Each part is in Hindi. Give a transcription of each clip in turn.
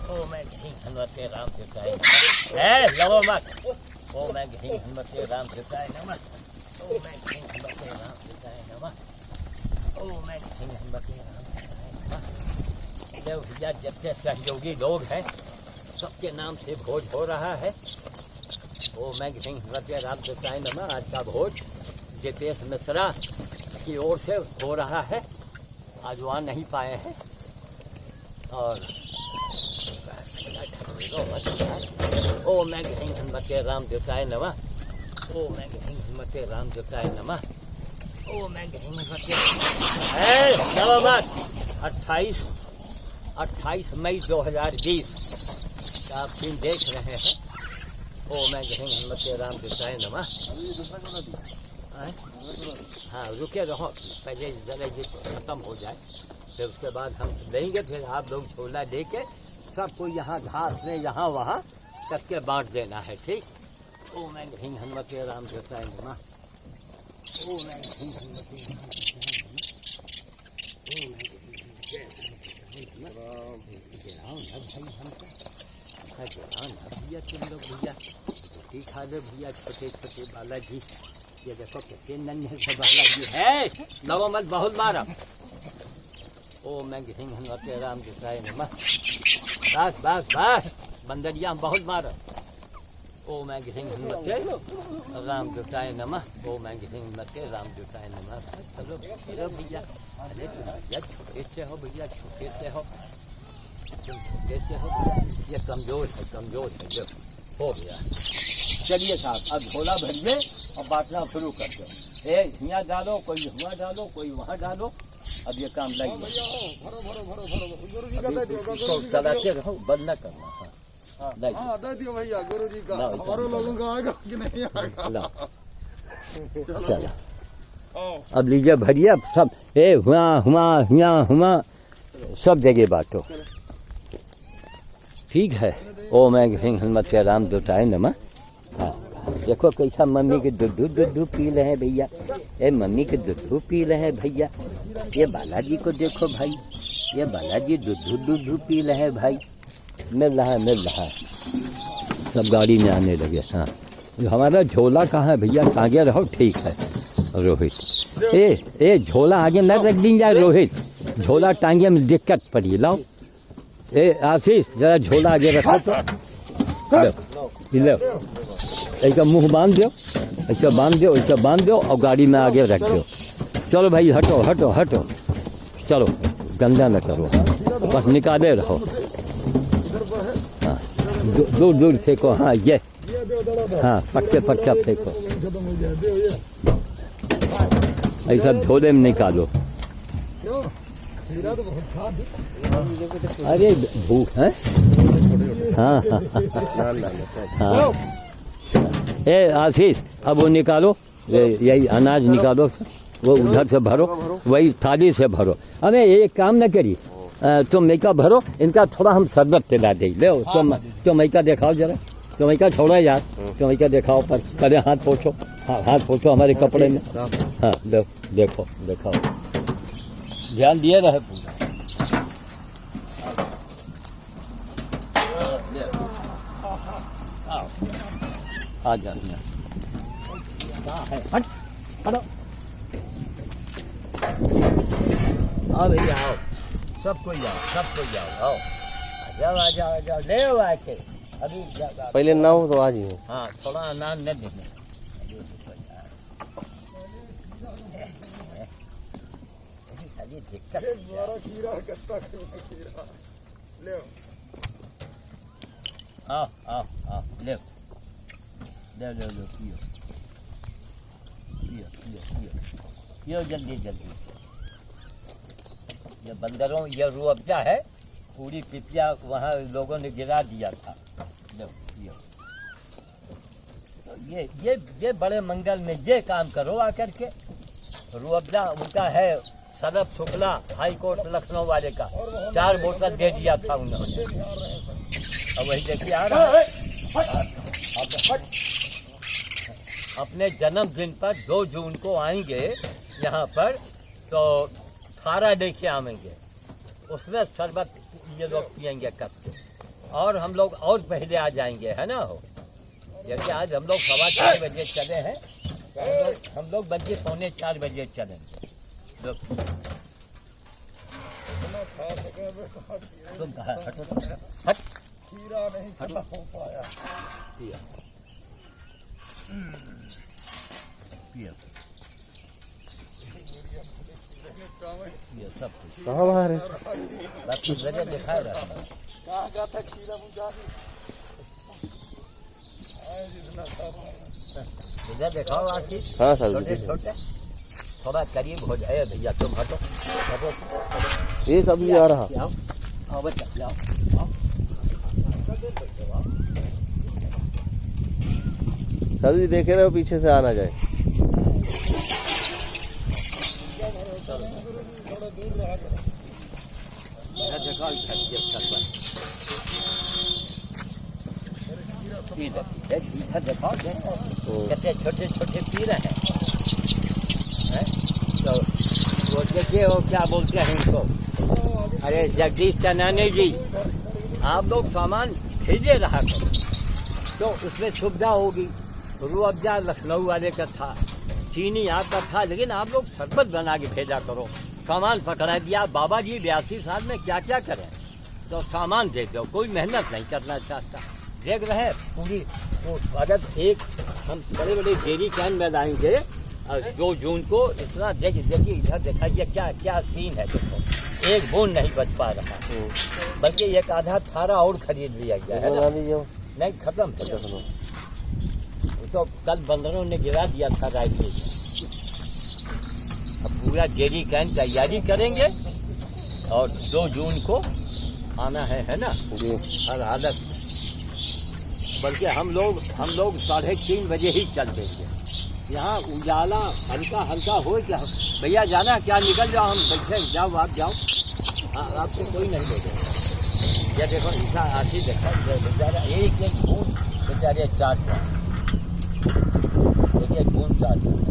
ओ मैं घी हनुमते राम सिताय नमः। ए लवो मत। ओ मैं घी हनुमते राम सिताय नमः। ओ मैं घी हनुमते राम सिताय नमः। ओ मैं घी हनुमते राम सिताय नमः। देव भैया जितने सहयोगी लोग हैं सबके नाम से भोज हो रहा है। ओ मैं घी हनुमते राम सिताय नमः। आज का भोज जितेश मिश्रा की ओर से हो रहा है। आज वहाँ नहीं पाए हैं और ओ मैं घी हनुमते राम देवताय नमः। ओ मैं घी हनुमते राम देवताय नमः। ओ मैं घी हनुमते 28 मई 2020 का आप दिन देख रहे हैं। ओ मैं घी हनुमते राम देवताय नमः। हाँ रुके रहो, पहले जरा ये खत्म हो जाए, फिर उसके बाद हम लेंगे। फिर आप लोग छोला लेके सबको यहाँ घास में यहाँ वहाँ सबके बांट देना है, ठीक। ओ मैं घी हनुमते राम देवताय नमः। ओ मैं घी हनुमते राम भैया तुम लोग भैया रोटी खा लो भैया, छोटे छोटे बालाजी। ये देखो कितने नन्हे से बालाजी है। नवो मत बहुत मारा। ओ मैं घी हनुमते राम देवताय नमः। बस बस बस बंदरिया बहुत मारा। ओ मैं घी हनुमते राम देवताय नमः। ओ मैं घी हनुमते राम देवताय नमः। चलो चलो भैया, अरे भैया छोटे से हो भैया, छोटे से हो, तुम छोटे से हो भैया। ये कमजोर है जो हो गया। चलिए साहब अब झोला भरिए और बांटना शुरू कर दो। यहाँ डालो, कोई वहाँ डालो, कोई वहाँ डालो। अब ये काम लग चलाते रहो, बंद न करना। हाँ दे दियो भैया गुरु जी का, हमारे लोगों का आएगा कि नहीं आएगा। चलो अब लीजिए भरिए सब। हुआ सब जगह बांटो, ठीक है। ओ मैं घी हनुमते राम देवताय नमः। हाँ देखो कैसा मम्मी के दूध पी रहे हैं भैया। ए मम्मी के दूध पी रहे हैं भैया। ये बालाजी को देखो भाई, ये बालाजी दूध पी रहे हैं भाई। मिल रहा है सब गाड़ी में आने लगे। हाँ हमारा झोला कहाँ है भैया? आगे रहो, ठीक है रोहित। ए झोला आगे न रख दी जाए रोहित, झोला टांगे में दिक्कत पड़ी। लाओ ए आशीष जरा झोला आगे रखो तो लो। ऐसा मुंह बांध दो, ऐसा बांध दो और गाड़ी में आगे रख दो। चलो भाई हटो, चलो गंदा न करो, बस निकाले रहो। हाँ दूर फेंको। हाँ ये हाँ पक्का फेंको, ऐसा झोले में निकालो। अरे भूख है। हाँ ए आशीष अब वो निकालो, यही अनाज निकालो, वो उधर से भरो, वही थाली से भरो। अरे एक काम न करी, तुम मैका भरो, इनका थोड़ा हम शरबत पिला दे। ले तुम मैका दिखाओ जरा, तुम मैका छोड़ो यार, तुम मैका दिखाओ। पर पहले हाथ पोछो, हाँ हाथ पोछो हमारे कपड़े में। हाँ लो देखो दिखाओ, ध्यान दिए रहे पूरा। आ जा हटो। आओ भैया आओ, सबको आओ। आ जाओ ले आके अभी पहले ना हो तो आज ही। हाँ थोड़ा अनाज न देने। आओ ले पियो जल्दी। ये बंदरों ये रूअफ़ज़ा है, पूरी पिपिया वहाँ लोगों ने गिरा दिया था। लो पियो। तो ये बड़े मंगल में ये काम करो आकर के। रूअफ़ज़ा उनका है Surf Shukla, high court Lucknow वाले का, 4 बोतल दे दिया था उन्होंने। अब वही देखिए आ रहा है। अपने जन्मदिन पर 2 जून को आएंगे यहाँ पर, तो खारा लेके आएंगे, उसमें शरबत ये लोग पियेंगे कब के। और हम लोग और पहले आ जाएंगे, है ना हो। जैसे आज हम लोग 4:15 बजे चले हैं, हम लोग बजे 3:45 बजे चले। तुम कहा हटो, हट खीरा नहीं खत्म हो पाया। पिया पिया सब कुछ कहाँ बाहर है? बाकी जगह दिखाए रहा कहाँ जाता खीरा मुझा इधर दिखाओ आखिर। हाँ सर छोटे जी। छोटे थोड़ा करीब हो जाए भैया, तुम हटो हटो। ये सब्जी आ रहा। आओ आओ बच्चा जाओ आओ। सब्जी देखे रहे हो पीछे से आना जाए। इधर दिखाओ, इधर दिखाओ, देखो कैसे छोटे छोटे पीर हैं। तो वो देखिए वो क्या बोलते हैं इनको, अरे जगदीश चनानी जी, आप लोग सामान भेजे रहा करो तो उसमें सुविधा होगी। रूह अफ़ज़ा लखनऊ वाले का था, चीनी आपका था, लेकिन आप लोग शरबत बना के भेजा करो। सामान पकड़ा दिया बाबा जी 82 साल में क्या क्या करें, तो सामान दे दो, कोई मेहनत नहीं करना चाहता। देख रहे हैं पूरी वो अगर एक हम बड़े बड़े डेयरी कैन में लाएंगे 2 जून को, इतना देखिए इधर दिखाइए क्या क्या सीन है। देखो एक बूंद नहीं बच पा रहा, बल्कि एक आधा थारा और खरीद लिया गया है ना? नहीं खत्म है, तो कल बंदरों ने गिरा दिया था रायपुर में। अब पूरा डेयरी कैन तैयारी करेंगे और 2 जून को आना है ना जी। हर हालत। बल्कि हम लोग 3:30 बजे ही चल देंगे। यहाँ उजाला हल्का हल्का हो क्या भैया, जाना क्या, निकल जाओ, हम बैठे, जाओ आप जाओ। आपको कोई नहीं बोलेगा। ये देखो ऐसा आती देखा बेचारा एक एक बूंद बेचारे चाट रहा है, एक एक बूंद चाट रहा है।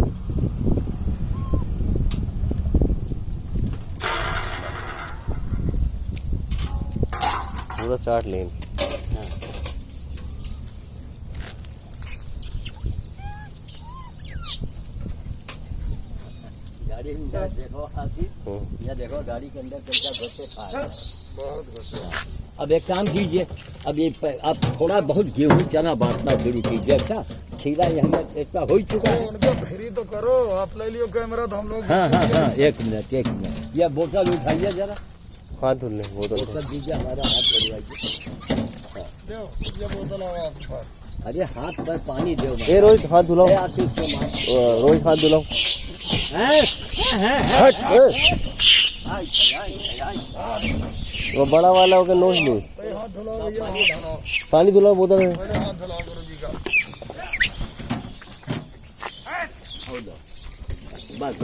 पूरा चाट लेन। गाड़ी में देखो आसिफ, यह देखो गाड़ी के अंदर कैसा घुसे खा रहा है। बहुत घुसा। अब एक काम कीजिए, अब ये आप थोड़ा बहुत गेहूं चना बांटना शुरू कीजिए। अच्छा खीरा यहाँ इसका हो ही चुका है। उनको फ्री तो करो, आप ले लियो कैमरा तो हम लोग। हाँ, एक मिनट यह बोतल उठाइए जरा, हाथ धुल ले बोतल। बोतल दीजिए, हमारा हाथ बढ़वाइए। दो ये बोतल आओ आपके पास। अरे हाथ पर पानी दो। ए रोहित हाथ धुलाओ। आसिफ को मार। रोहित हाथ धुलाओ। हट। वो बड़ा वाला होकर नोच ली। पहले हाथ धुलाओ भैया, हाथ धुलाओ। पानी धुलाओ बोतल में। पहले हाथ धुलाओ गुरु जी का। बस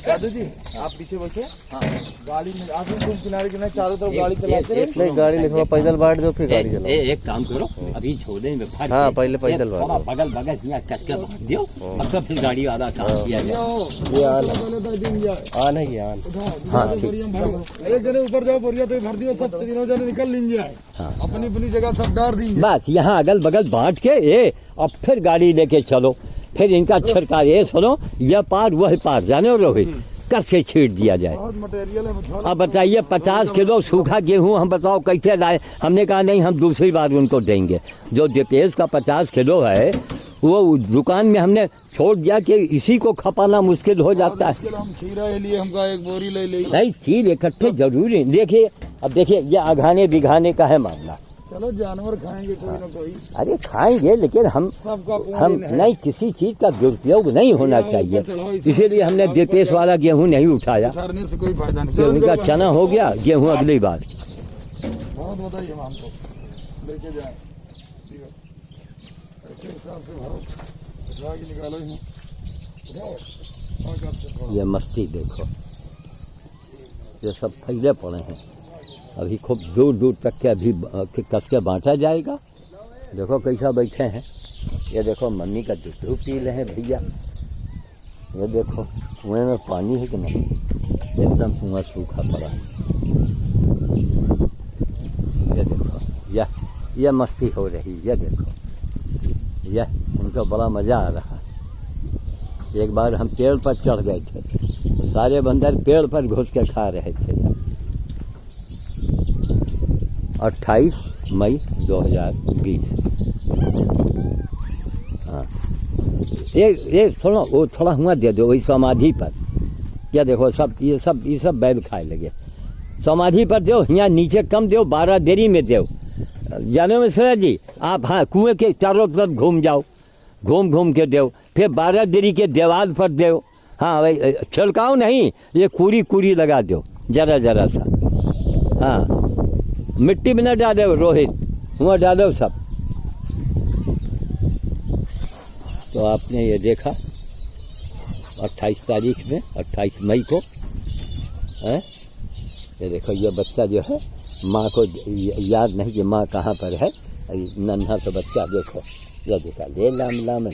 दादू जी आप पीछे बैठे। हाँ गाड़ी में आप तुम किनारे किनारे चारों तरफ गाड़ी चलाते रहे। नहीं गाड़ी नहीं, थोड़ा पैदल बांट दो फिर गाड़ी चलाओ। एक काम करो, अभी छोड़ने में फट हाँ, पहले पैदल बांट थोड़ा दो। बगल यहाँ कस के बांट दो, और तो फिर गाड़ी वाला काम किया जाए। ये आन पहले दे देंगे। आन है ये आन। हाँ, ठीक। बोरिया में भरो। एक जने ऊपर जाओ, बोरिया तो भर दियो, सब तीनों जने निकल लेंगे। हाँ। अपनी अपनी जगह सब डाल देंगे। बस यहाँ अगल बगल बांट के ये, और फिर गाड़ी लेके चलो, फिर इनका छिड़का ये सुनो, यह पार वह पार, जाने रोहित करके छीट दिया जाए। बहुत मटेरियल है। अब बताइए 50 किलो सूखा गेहूं हम बताओ कैसे लाए। हमने कहा नहीं, हम दूसरी बार उनको देंगे। जो DPS का 50 किलो है वो दुकान में हमने छोड़ दिया कि इसी को खपाना मुश्किल हो जाता है। हम खीरा लिए हमका एक बोरी ले ली। नहीं चीज इकट्ठे जरूरी। देखिए अब देखिए ये अघाने बिघाने का है मामला। चलो जानवर खाएंगे कोई ना कोई। अरे खाएंगे, लेकिन हम सबका नहीं, किसी चीज का दुरुपयोग नहीं होना चाहिए। इसीलिए हमने DPS वाला गेहूं नहीं उठाया। उतारने से कोई फायदा नहीं। तो उनका चना हो गया, गेहूं अगली बार। बहुत बताइए हम हमको लेके जाए। ऐसे हिसाब से भरो, उठा के निकालो ही। ये मस्ती देखो, ये सब फैले पड़े हैं। अभी खूब दूर दूर तक के अभी कस के बांटा जाएगा। देखो कैसा बैठे हैं। ये देखो मम्मी का दूध पी रहे हैं भैया। ये देखो कुएं में पानी है कि नहीं, एकदम कुआं सूखा पड़ा है। ये देखो यह ये मस्ती हो रही, ये देखो, यह उनको बड़ा मज़ा आ रहा। एक बार हम पेड़ पर चढ़ गए थे, सारे बंदर पेड़ पर घुस के खा रहे थे। 28 मई 2020। हाँ, ये थोड़ा वो थोड़ा हुआ दे दो वही समाधि पर। क्या देखो सब ये सब बैल खाए लगे। समाधि पर दो, यहाँ नीचे कम दो, 12 देरी में दो। जानो मिश्रा जी, आप हाँ कुएं के चारों तरफ घूम जाओ, घूम के दो, फिर 12 देरी के दीवार पर दो। हाँ भाई, छिड़काओ नहीं, ये कूड़ी लगा दो जरा सा। हाँ, मिट्टी में न डालो रोहित, हुआ डालो सब। तो आपने ये देखा 28 तारीख में, 28 मई को है, ये देखो ये बच्चा जो है माँ को याद नहीं कि माँ कहाँ पर है। नन्हा सा बच्चा देखो, ये देखा ले लाम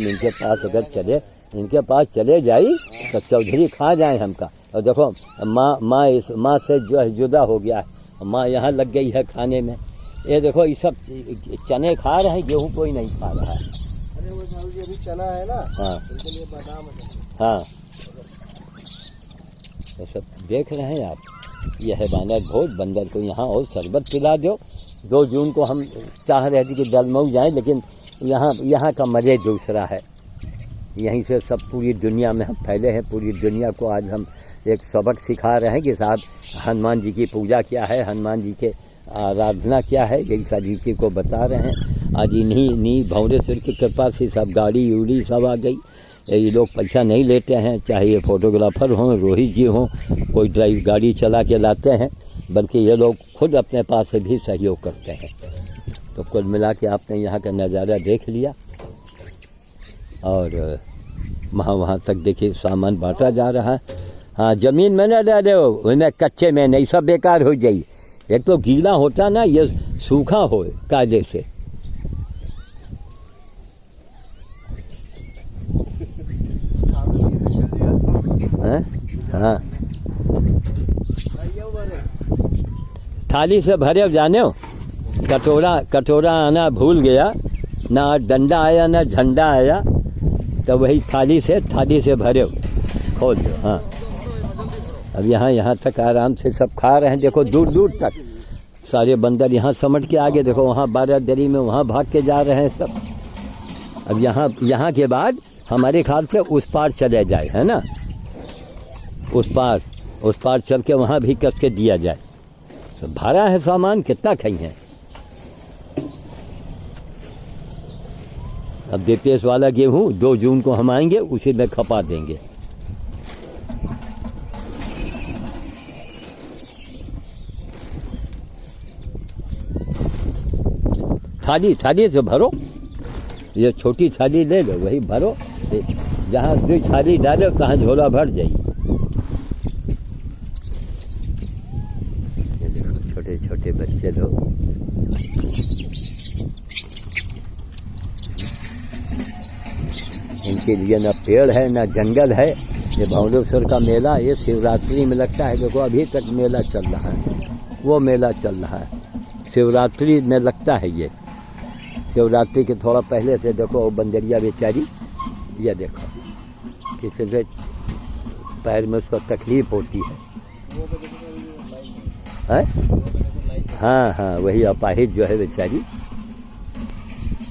इनके पास अगर चले, इनके पास चले जाई तो चौधरी खा जाए हमका। और देखो माँ से जो है जुदा हो गया है, माँ यहाँ लग गई है खाने में। ये देखो ये सब चने खा रहे हैं, गेहूँ कोई नहीं खा रहा है। अरे वो अभी चना है ना, हाँ उनके लिए बादाम है। हाँ, तो सब देख रहे हैं आप। यह है बानर भोज, बंदर को यहाँ और शरबत पिला दो। 2 जून को हम चाह रहे थे कि दलमऊ जाएं, लेकिन यहाँ का मज़े दूसरा है। यहीं से सब पूरी दुनिया में हम फैले हैं। पूरी दुनिया को आज हम एक सबक सिखा रहे हैं कि साहब हनुमान जी की पूजा क्या है, हनुमान जी के आराधना क्या है, यही सारी चीज़ को बता रहे हैं। आज इन्हीं भंवरेश्वर की कृपा से सब गाड़ी उड़ी सब आ गई। ये लोग पैसा नहीं लेते हैं, चाहे ये फोटोग्राफर हों, रोहित जी हों, कोई ड्राइव गाड़ी चला के लाते हैं, बल्कि ये लोग खुद अपने पास से भी सहयोग करते हैं। तो कुल मिला के आपने यहाँ का नज़ारा देख लिया। और वहाँ तक देखिए सामान बांटा जा रहा है। हाँ, ज़मीन में न डाले हो, उन्हें कच्चे में नहीं, सब बेकार हो जाए। एक तो गीला होता ना, ये सूखा हो कायदे से। हाँ, थाली से भरे जाने हो, कटोरा आना भूल गया, ना डंडा आया ना झंडा आया, तो वही थाली से भरे खोल दो। हाँ, अब यहाँ तक आराम से सब खा रहे हैं। देखो दूर तक सारे बंदर यहाँ समट के आगे, देखो वहाँ 12 दरी में वहाँ भाग के जा रहे हैं सब। अब यहाँ के बाद हमारे ख्याल से उस पार चले जाए, है ना, उस पार चल के वहाँ भी कस के दिया जाए। तो भरा है सामान, कितना खाई है। अब दीपेश वाला गेहूँ 2 जून को हम आएंगे, उसी में खपा देंगे। थाली से भरो, ये छोटी थाली ले लो, वही भरो। जहाँ 2 थाली डालो तहाँ झोला भर जाइए। छोटे बच्चे लोग इनके लिए न पेड़ है न जंगल है। ये भंवरेश्वर का मेला ये शिवरात्रि में लगता है। देखो अभी तक मेला चल रहा है, वो मेला चल रहा है, शिवरात्रि में लगता है। ये शिवरात्रि के थोड़ा पहले से देखो वो बंदरिया बेचारी, ये देखो किसी से पैर में उसको तकलीफ होती है? हाँ, वही अपाहिज जो है बेचारी।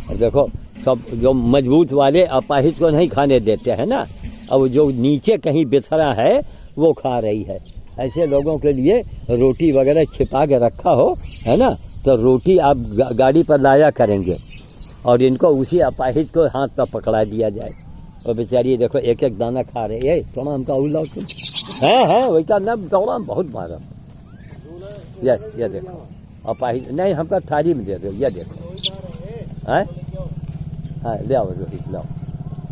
और देखो सब जो मजबूत वाले अपाहिज को नहीं खाने देते हैं ना, अब जो नीचे कहीं बिखरा है वो खा रही है। ऐसे लोगों के लिए रोटी वगैरह छिपा के रखा हो, है ना, तो रोटी आप गाड़ी पर लाया करेंगे और इनको उसी अपाहिज को हाथ पर पकड़ा दिया जाए। और बेचारी देखो एक दाना खा रही है। थोड़ा हमका उल्लाओ तुम है वही का नब दौड़ा बहुत मारा। ये देखो अपाहिज नहीं, हमका थाली में दे दो। ये देखो है, हाँ ले आओ रोहित लाओ।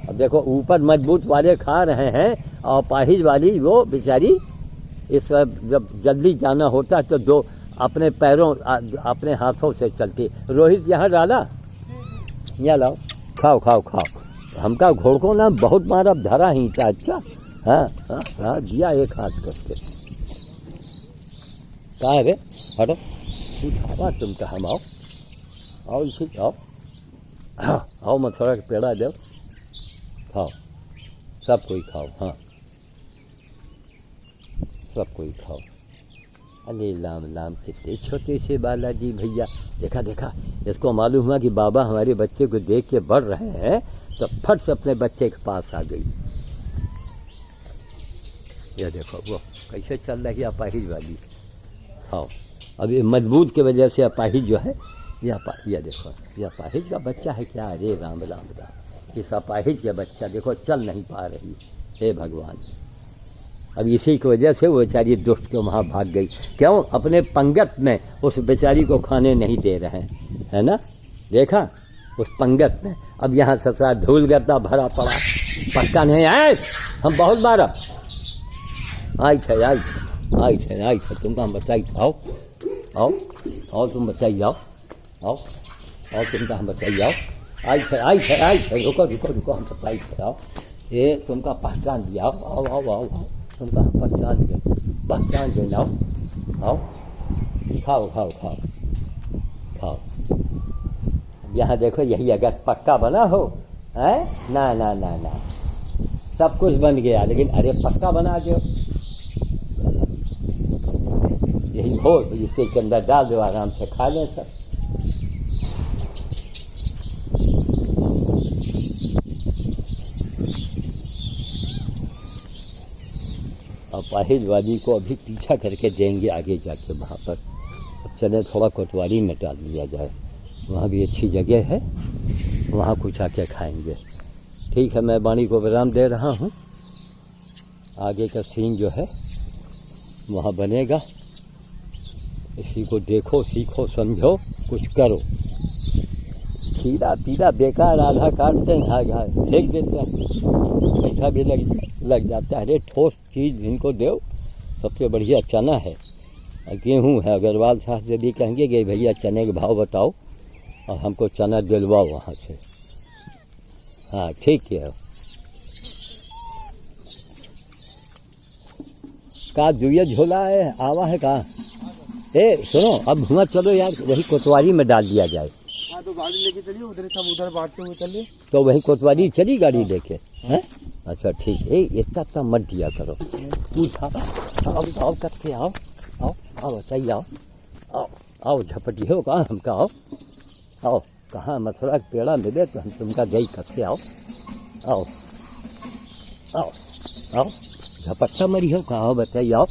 अब देखो ऊपर मजबूत वाले खा रहे हैं और अपाहिज वाली वो बेचारी इस जब जल्दी जाना होता है तो 2 अपने पैरों अपने हाथों से चलती। रोहित यहाँ डाला, यहाँ लाओ, खाओ। हमका घोड़कों ना बहुत मारा धरा ही था। अच्छा हाँ दिया एक हाथ करके। कहा रे हटो, उठावा तुम तो हम आओ। आओ इसे आओ, आओ मथुरा का पेड़ा दो, खाओ, सब कोई खाओ, हाँ सब कोई खाओ। अरे लाम लाम कितने छोटे से बालाजी भैया, देखा देखा, इसको मालूम हुआ कि बाबा हमारे बच्चे को देख के बढ़ रहे हैं, तो फट से अपने बच्चे के पास आ गई। ये देखो वो कैसे चल रही है अपाहिज वाली, खाओ। अब ये मजबूत की वजह से अपाहिज जो है, ये देखो, ये अपाहिज का बच्चा है क्या? अरे राम राम राम, इस अपाहिज का बच्चा देखो चल नहीं पा रही, हे भगवान। अब इसी की वजह से वो बेचारी दुष्ट के वहाँ भाग गई। क्यों? अपने पंगत में उस बेचारी को खाने नहीं दे रहे हैं, है ना, देखा उस पंगत में। अब यहाँ ससुरा धूल गर्दा भरा पड़ा, पक्का नहीं आए, हम बहुत बार आई थे तुमको हम बताई, आओ आओ आओ, तुम बताई जाओ, आओ आओ, तुमका हम बताई जाओ, आई थे, रुको हम बताई थे, आओ, ये तुमका पहचान दिया, आओ आओ आओ आओ, तुमका हम पहचान गए, आओ आओ, खाओ खाओ खाओ खाओ। यहाँ देखो, यही अगर पक्का बना हो, है ना ना ना ना, सब कुछ बन गया, लेकिन अरे पक्का बना दो, यही हो तो इसे के अंदर डाल दो, आराम से खा लें सब। अपाहिजवादी को अभी पीछा करके देंगे आगे जाके वहाँ पर। अब चले थोड़ा कोतवाली में डाल दिया जाए, वहाँ भी अच्छी जगह है, वहाँ कुछ आके खाएंगे। ठीक है, मैं वाणी को विराम दे रहा हूँ, आगे का सीन जो है वहाँ बनेगा। इसी को देखो, सीखो, समझो, कुछ करो। खीरा पीला बेकार आधा काटते हैं, आधा फेंक देते हैं, मीठा भी लग जाता है। अरे ठोस चीज़ इनको दो, सबसे बढ़िया चना है, गेहूँ है। अग्रवाल साहब यदि कहेंगे कि भैया चने के भाव बताओ और हमको चना दिलवाओ वहाँ से, हाँ ठीक है। का दुया झोला है, आवा है कहाँ? ए सुनो, अब घुमा चलो यार, वही कोतवाली में डाल दिया जाए। हाँ तो गाड़ी लेके चलिए, उधर सब उधर बांटते हुए चलिए, तो वही कोतवाली चली गाड़ी लेके, हैं? अच्छा ठीक है, इतना मत दिया करो, उठा आओ करके आओ आओ आओ, बताइए आओ आओ आओ, झपटी हो कहाँ हमका, आओ आओ, कहाँ मथुरा का पेड़ा मिले तो हम तुमका गई करके आओ आओ आओ आओ, झपट्टा मरी हो कहाँ, बताइए आओ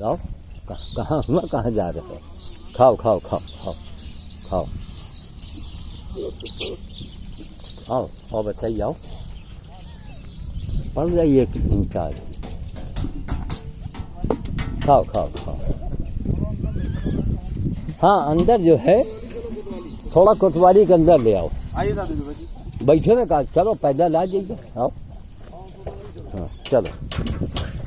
आओ, कहाँ हुआ, कहाँ जा रहे हो? खाओ खाओ खाओ खाओ खाओ, आओ आओ, बताइए आओ, पड़ जाइए ऊँचा, खाओ खाओ खाओ। हाँ अंदर जो है थोड़ा कोतवाली के अंदर ले आओ। आइए दादू जी, बैठे में कहा, चलो पैदल आ जाइए, आओ, हाँ चलो।